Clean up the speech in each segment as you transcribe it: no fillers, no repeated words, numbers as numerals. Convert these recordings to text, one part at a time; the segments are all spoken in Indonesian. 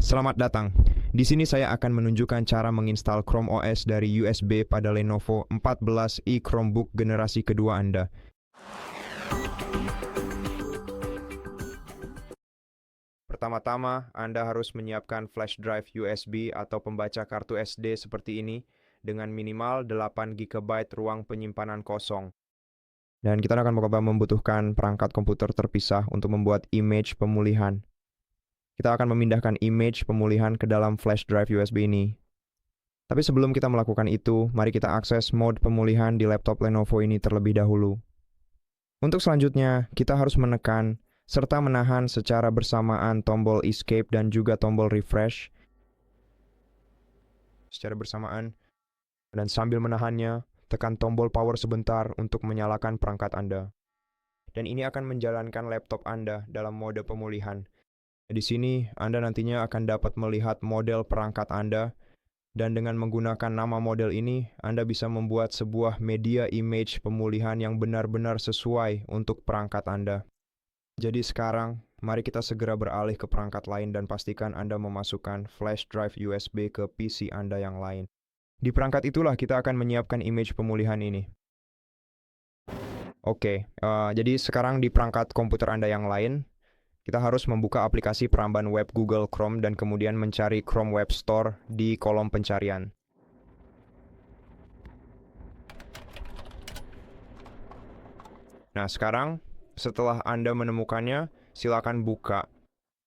Selamat datang. Di sini saya akan menunjukkan cara menginstal Chrome OS dari USB pada Lenovo 14i Chromebook generasi kedua Anda. Pertama-tama, Anda harus menyiapkan flash drive USB atau pembaca kartu SD seperti ini dengan minimal 8 GB ruang penyimpanan kosong. Dan kita akan membutuhkan perangkat komputer terpisah untuk membuat image pemulihan. Kita akan memindahkan image pemulihan ke dalam flash drive USB ini. Tapi sebelum kita melakukan itu, mari kita akses mode pemulihan di laptop Lenovo ini terlebih dahulu. Untuk selanjutnya, kita harus menekan serta menahan secara bersamaan tombol escape dan juga tombol refresh secara bersamaan. Dan sambil menahannya, tekan tombol power sebentar untuk menyalakan perangkat Anda. Dan ini akan menjalankan laptop Anda dalam mode pemulihan. Di sini, Anda nantinya akan dapat melihat model perangkat Anda, dan dengan menggunakan nama model ini, Anda bisa membuat sebuah media image pemulihan yang benar-benar sesuai untuk perangkat Anda. Jadi sekarang, mari kita segera beralih ke perangkat lain dan pastikan Anda memasukkan flash drive USB ke PC Anda yang lain. Di perangkat itulah kita akan menyiapkan image pemulihan ini. Jadi sekarang di perangkat komputer Anda yang lain, kita harus membuka aplikasi peramban web Google Chrome dan kemudian mencari Chrome Web Store di kolom pencarian. Nah, sekarang setelah Anda menemukannya, silakan buka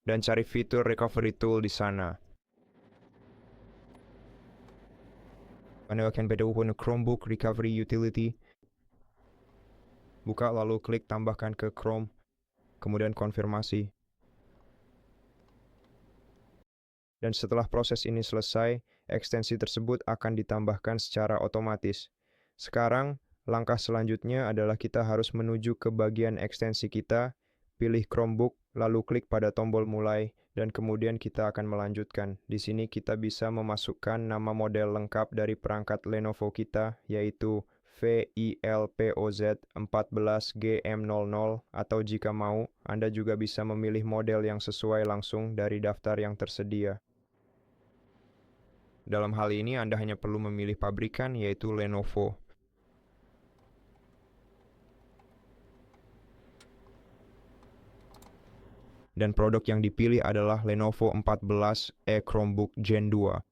dan cari fitur Recovery Tool di sana. Anda akan berhubung Chromebook Recovery Utility. Buka lalu klik tambahkan ke Chrome, kemudian konfirmasi. Dan setelah proses ini selesai, ekstensi tersebut akan ditambahkan secara otomatis. Sekarang, langkah selanjutnya adalah kita harus menuju ke bagian ekstensi kita, pilih Chromebook, lalu klik pada tombol mulai, dan kemudian kita akan melanjutkan. Di sini kita bisa memasukkan nama model lengkap dari perangkat Lenovo kita, yaitu VILPOZ14GM00, atau jika mau, Anda juga bisa memilih model yang sesuai langsung dari daftar yang tersedia. Dalam hal ini, Anda hanya perlu memilih pabrikan, yaitu Lenovo. Dan produk yang dipilih adalah Lenovo 14e Chromebook Gen 2.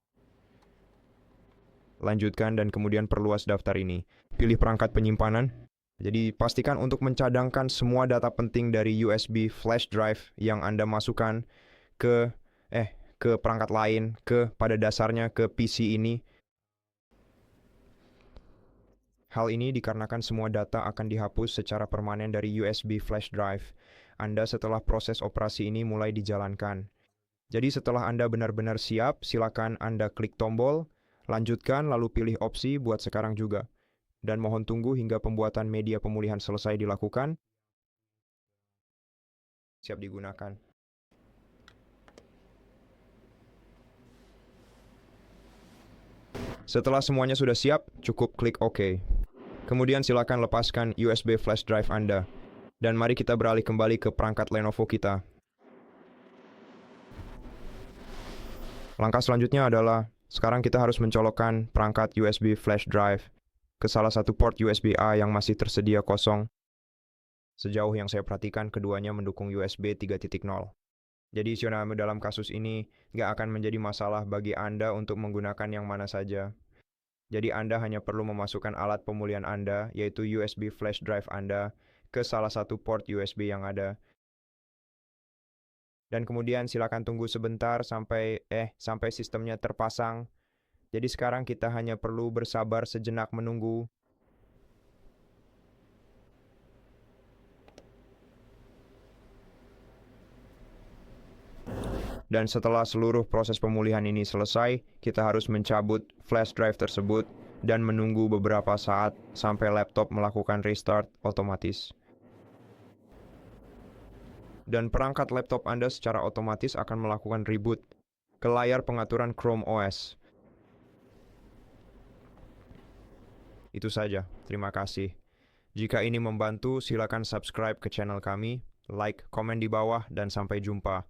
Lanjutkan dan kemudian perluas daftar ini. Pilih perangkat penyimpanan. Jadi pastikan untuk mencadangkan semua data penting dari USB flash drive yang Anda masukkan ke perangkat lain, pada dasarnya ke PC ini. Hal ini dikarenakan semua data akan dihapus secara permanen dari USB flash drive Anda setelah proses operasi ini mulai dijalankan. Jadi setelah Anda benar-benar siap, silakan Anda klik tombol, lanjutkan lalu pilih opsi buat sekarang juga. Dan mohon tunggu hingga pembuatan media pemulihan selesai dilakukan. Siap digunakan. Setelah semuanya sudah siap, cukup klik OK. Kemudian silakan lepaskan USB flash drive Anda. Dan mari kita beralih kembali ke perangkat Lenovo kita. Langkah selanjutnya adalah, sekarang kita harus mencolokkan perangkat USB flash drive ke salah satu port USB-A yang masih tersedia kosong. Sejauh yang saya perhatikan, keduanya mendukung USB 3.0. Jadi dalam kasus ini, nggak akan menjadi masalah bagi Anda untuk menggunakan yang mana saja. Jadi Anda hanya perlu memasukkan alat pemulihan Anda, yaitu USB flash drive Anda, ke salah satu port USB yang ada. Dan kemudian silakan tunggu sebentar sampai sistemnya terpasang. Jadi sekarang kita hanya perlu bersabar sejenak menunggu. Dan setelah seluruh proses pemulihan ini selesai, kita harus mencabut flash drive tersebut dan menunggu beberapa saat sampai laptop melakukan restart otomatis. Dan perangkat laptop Anda secara otomatis akan melakukan reboot ke layar pengaturan Chrome OS. Itu saja, terima kasih. Jika ini membantu, silakan subscribe ke channel kami, like, komen di bawah, dan sampai jumpa.